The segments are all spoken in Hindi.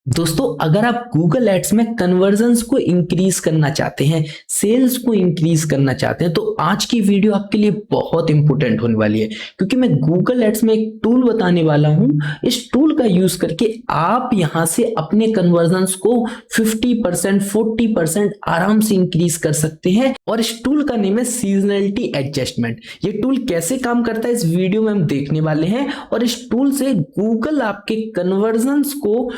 दोस्तों, अगर आप गूगल एड्स में कन्वर्जन्स को इंक्रीज करना चाहते हैं, सेल्स को इंक्रीज करना चाहते हैं, तो आज की वीडियो आपके लिए बहुत इंपॉर्टेंट होने वाली है, क्योंकि मैं गूगल एड्स में एक टूल बताने वाला हूं। इस टूल का यूज करके आप यहां से अपने कन्वर्जन्स को 50% 40% आराम से इंक्रीज कर सकते हैं। और इस टूल का नेम है सीजनलिटी एडजस्टमेंट। ये टूल कैसे काम करता है इस वीडियो में हम देखने वाले हैं, और इस टूल से गूगल आपके कन्वर्जन्स को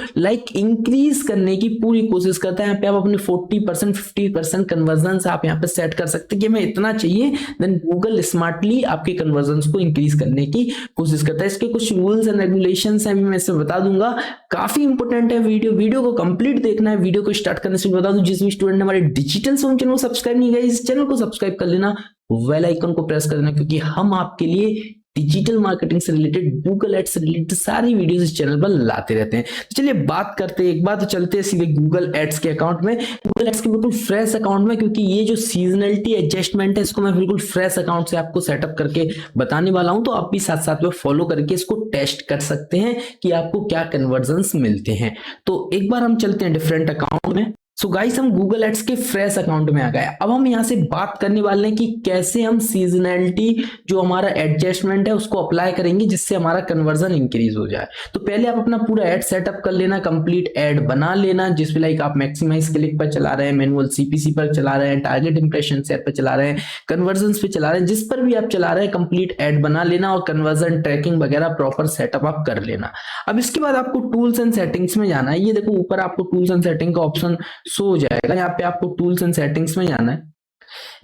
इंक्रीज करने की पूरी कोशिश करता है। यहाँ पे आप अपने 40% 50% कन्वर्जन आप यहाँ पे सेट कर सकते हैं कि हमें इतना चाहिए, देन गूगल स्मार्टली आपके कन्वर्जन को इंक्रीज करने की कोशिश करता है। इसके कुछ रूल्स एंड रेगुलेशंस हैं, मैं इसमें बता दूंगा। काफी इंपॉर्टेंट है वीडियो को कंप्लीट देखना है। वीडियो को स्टार्ट करने से बता दूं, जिस भी स्टूडेंट ने हमारे डिजिटल सोम चैनल को सब्सक्राइब नहीं किया, इस चैनल को सब्सक्राइब कर लेना, बेल आइकन को प्रेस कर देना, क्योंकि हम आपके लिए डिजिटल मार्केटिंग से रिलेटेड, गूगल एड्स से रिलेटेड सारी वीडियोस इस चैनल पर लाते रहते हैं। तो चलिए बात करते हैं, एक बार तो चलते हैं सीधे गूगल एड्स के अकाउंट में, गूगल एड्स के बिल्कुल फ्रेश अकाउंट में, क्योंकि ये जो सीजनलिटी एडजस्टमेंट है इसको मैं बिल्कुल फ्रेश अकाउंट से आपको सेटअप करके बताने वाला हूं। तो आप भी साथ साथ में फॉलो करके इसको टेस्ट कर सकते हैं कि आपको क्या कन्वर्जन्स मिलते हैं। तो एक बार हम चलते हैं डिफरेंट अकाउंट में। सो गाइस, हम गूगल एड्स के फ्रेश अकाउंट में आ गए। अब हम यहां से बात करने वाले हैं कि कैसे हम सीजनलिटी जो हमारा एडजस्टमेंट है उसको अप्लाई करेंगे जिससे हमारा कन्वर्जन इंक्रीज हो जाए। तो पहले आप अपना पूरा एड सेटअप कर लेना, कंप्लीट एड बना लेना, जिसमें आप मैक्सिमाइज क्लिक पर चला रहे हैं, मैनुअल सीपीसी पर चला रहे हैं, टारगेट इंप्रेशन सेट पर चला रहे हैं, कन्वर्जन पे चला रहे हैं, जिस पर भी आप चला रहे हैं कंप्लीट एड बना लेना और कन्वर्जन ट्रैकिंग वगैरह प्रॉपर सेटअप आप कर लेना। अब इसके बाद आपको टूल्स एंड सेटिंग्स में जाना है। ये देखो ऊपर आपको टूल्स एंड सेटिंग का ऑप्शन शो हो जाएगा। यहाँ पे आपको टूल्स एंड सेटिंग्स में जाना है।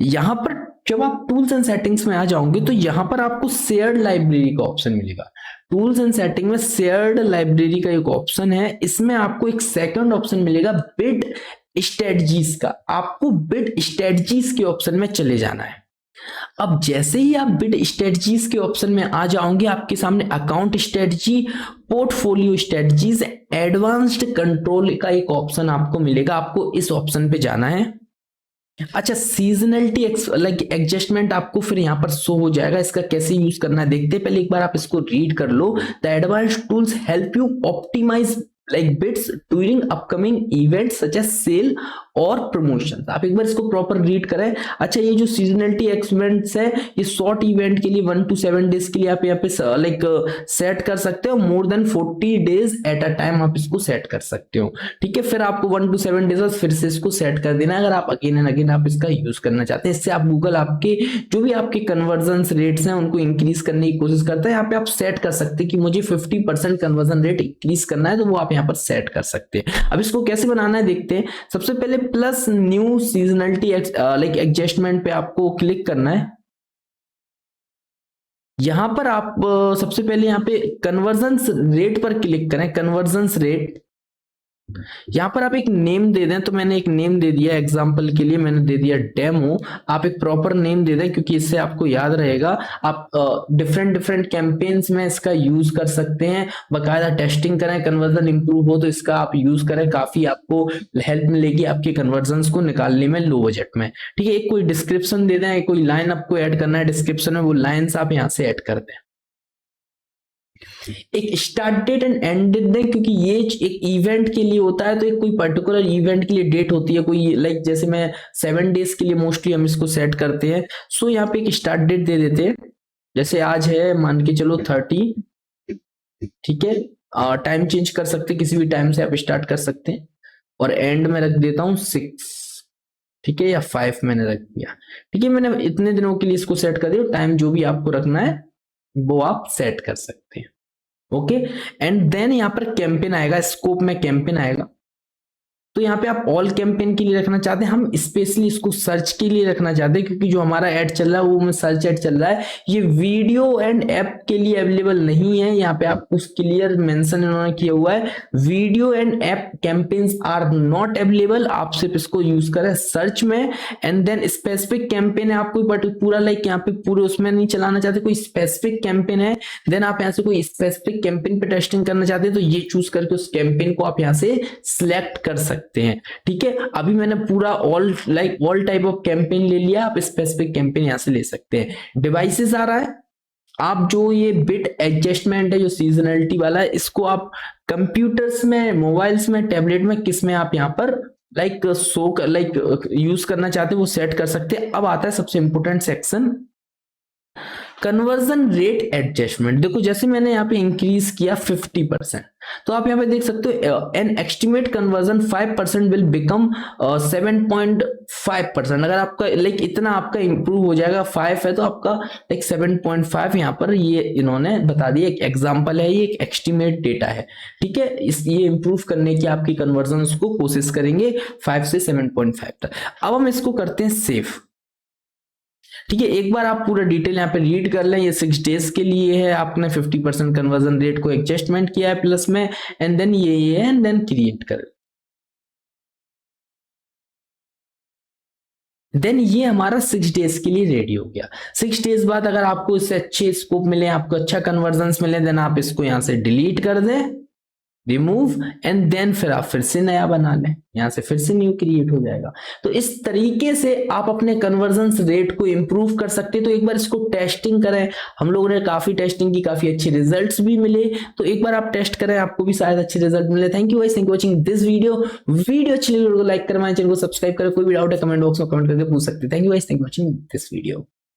यहां पर जब आप टूल्स एंड सेटिंग्स में आ जाओगे तो यहां पर आपको शेयर्ड लाइब्रेरी का ऑप्शन मिलेगा। टूल्स एंड सेटिंग में शेयर्ड लाइब्रेरी का एक ऑप्शन है। इसमें आपको एक सेकंड ऑप्शन मिलेगा बिड स्ट्रेटजीज का। आपको बिड स्ट्रेटजीज के ऑप्शन में चले जाना है। अब जैसे ही आप बिड स्ट्रेटजीज के ऑप्शन में आ जाओगे, आपके सामने account strategy, portfolio strategies, advanced control का एक ऑप्शन आपको मिलेगा। आपको इस ऑप्शन पे जाना है। अच्छा, सीजनलिटी एडजस्टमेंट आपको फिर यहां पर शो हो जाएगा। इसका कैसे यूज करना है देखते हैं। पहले एक बार आप इसको रीड कर लो। The advanced tools help you optimise bids during upcoming events such as sale और प्रमोशन। आप एक बार इसको प्रॉपर रीड करें। अच्छा, ये जो सीजनलिटी इवेंट्स है ये शॉर्ट इवेंट के लिए 1 to 7 डेज के लिए आप यहाँ पे सेट कर सकते हो। More than 40 days at a time आप इसको सेट कर सकते हो। ठीक है, फिर आपको 1 to 7 डेज फिर से इसको सेट कर देना है, अगर आप अगेन एंड अगेन आप इसका यूज करना चाहते हैं। इससे आप गूगल आपके जो भी आपके कन्वर्जन रेट्स हैं उनको इंक्रीज करने की कोशिश करता है। यहाँ पे आप सेट कर सकते हैं कि मुझे 50% कन्वर्जन रेट इंक्रीज करना है, तो वो आप यहाँ पर सेट कर सकते हैं। अब इसको कैसे बनाना है देखते हैं। सबसे पहले प्लस न्यू सीजनलिटी एडजस्टमेंट पे आपको क्लिक करना है। यहां पर आप सबसे पहले यहां पे कन्वर्जन रेट पर क्लिक करें। कन्वर्जन रेट, यहां पर आप एक नेम दे दें। तो मैंने एक नेम दे दिया, एग्जांपल के लिए मैंने दे दिया डेमो। आप एक प्रॉपर नेम दे दें क्योंकि इससे आपको याद रहेगा। आप डिफरेंट कैंपेन्स में इसका यूज कर सकते हैं। बाकायदा टेस्टिंग करें, कन्वर्जन इंप्रूव हो तो इसका आप यूज करें, काफी आपको हेल्प मिलेगी आपके कन्वर्जन को निकालने में लो बजट में। ठीक है, एक कोई डिस्क्रिप्शन दे दें, कोई लाइन आपको ऐड करना है डिस्क्रिप्शन में, वो लाइन्स आप यहाँ से ऐड कर दें। एक start date and end date दें, क्योंकि ये एक इवेंट के लिए होता है। तो एक कोई पर्टिकुलर इवेंट के लिए डेट होती है, कोई जैसे मैं 7 डेज के लिए मोस्टली हम इसको सेट करते हैं। सो यहाँ पे एक स्टार्ट डेट दे देते हैं। जैसे आज है मान के चलो 30। ठीक है, टाइम चेंज कर सकते हैं, किसी भी टाइम से आप स्टार्ट कर सकते हैं। और एंड में रख देता हूँ 6। ठीक है, या 5 मैंने रख दिया। ठीक है, मैंने इतने दिनों के लिए इसको सेट कर दिया। टाइम जो भी आपको रखना है वो आप सेट कर सकते हैं। ओके, एंड देन यहां पर कैंपेन आएगा, स्कोप में कैंपेन आएगा। तो यहाँ पे आप ऑल कैंपेन के लिए रखना चाहते हैं, हम स्पेशली इसको सर्च के लिए रखना चाहते हैं, क्योंकि जो हमारा ऐड चल रहा है वो में सर्च ऐड चल रहा है। ये वीडियो एंड ऐप के लिए अवेलेबल नहीं है। यहाँ पे आपको क्लियर मेंशन इन्होंने किया हुआ है, video and app campaigns are not available. आप सिर्फ इसको यूज करें सर्च में। एंड देन स्पेसिफिक कैंपेन है, आपको पूरा यहाँ पे पूरे उसमें नहीं चलाना चाहते, कोई स्पेसिफिक कैंपेन है, देन आप यहाँ से कोई स्पेसिफिक कैंपेन पे टेस्टिंग करना चाहते हैं तो ये चूज करके उस कैंपेन को आप यहाँ से सिलेक्ट कर सकते हैं। ठीक है, अभी मैंने पूरा ऑल टाइप ऑफ कैंपेन ले लिया। आप स्पेसिफिक कैंपेन यहां से ले सकते हैं। डिवाइसेस आ रहा है, आप जो ये बिट एडजस्टमेंट है जो सीजनलिटी वाला है, इसको आप कंप्यूटर्स में, मोबाइल्स में, टैबलेट में, किस में आप यहाँ पर यूज करना चाहते हैं वो सेट कर सकते हैं। अब आता है सबसे important section, conversion rate adjustment. देखो जैसे मैंने यहाँ पे इंक्रीज किया 50%, तो आप यहाँ पे देख सकते हो an estimate conversion 5% will become 7.5%। अगर आपका इतना आपका इंप्रूव हो जाएगा, 5 है तो आपका 7.5 यहाँ पर ये इन्होंने बता दिया, एक एग्जाम्पल है, ये एक एस्टिमेट डेटा है, ठीक है। ये इंप्रूव करने की आपकी कन्वर्जन को कोशिश करेंगे 5 से 7.5 तक। अब हम इसको करते हैं सेव, ठीक है। एक बार आप पूरा डिटेल यहाँ पे रीड कर लें, ये 6 डेज के लिए है, आपने 50% कन्वर्जन रेट को एडजस्टमेंट किया है प्लस में, एंड देन ये एंड देन क्रिएट कर, देन ये हमारा 6 डेज के लिए रेडी हो गया। 6 डेज बाद अगर आपको इससे अच्छे स्कोप मिले, आपको अच्छा कन्वर्जन मिले, देन आप इसको यहाँ से डिलीट कर दें, रिमूव, एंड देन फिर आप फिर से नया बना लें, यहां से फिर से न्यू क्रिएट हो जाएगा। तो इस तरीके से आप अपने कन्वर्जन रेट को इंप्रूव कर सकते हैं। तो एक बार इसको टेस्टिंग करें, हम लोगों ने काफी टेस्टिंग की, काफी अच्छे रिजल्ट्स भी मिले, तो एक बार आप टेस्ट करें, आपको भी शायद अच्छे रिजल्ट मिले। Thank you guys, thank you watching this video अच्छी लगी तो लाइक करें, चैनल को सब्सक्राइब करें, कोई भी डाउट है कमेंट बॉक्स में कमेंट करके पूछ सकते हैं। Thank you guys, thank you watching this video.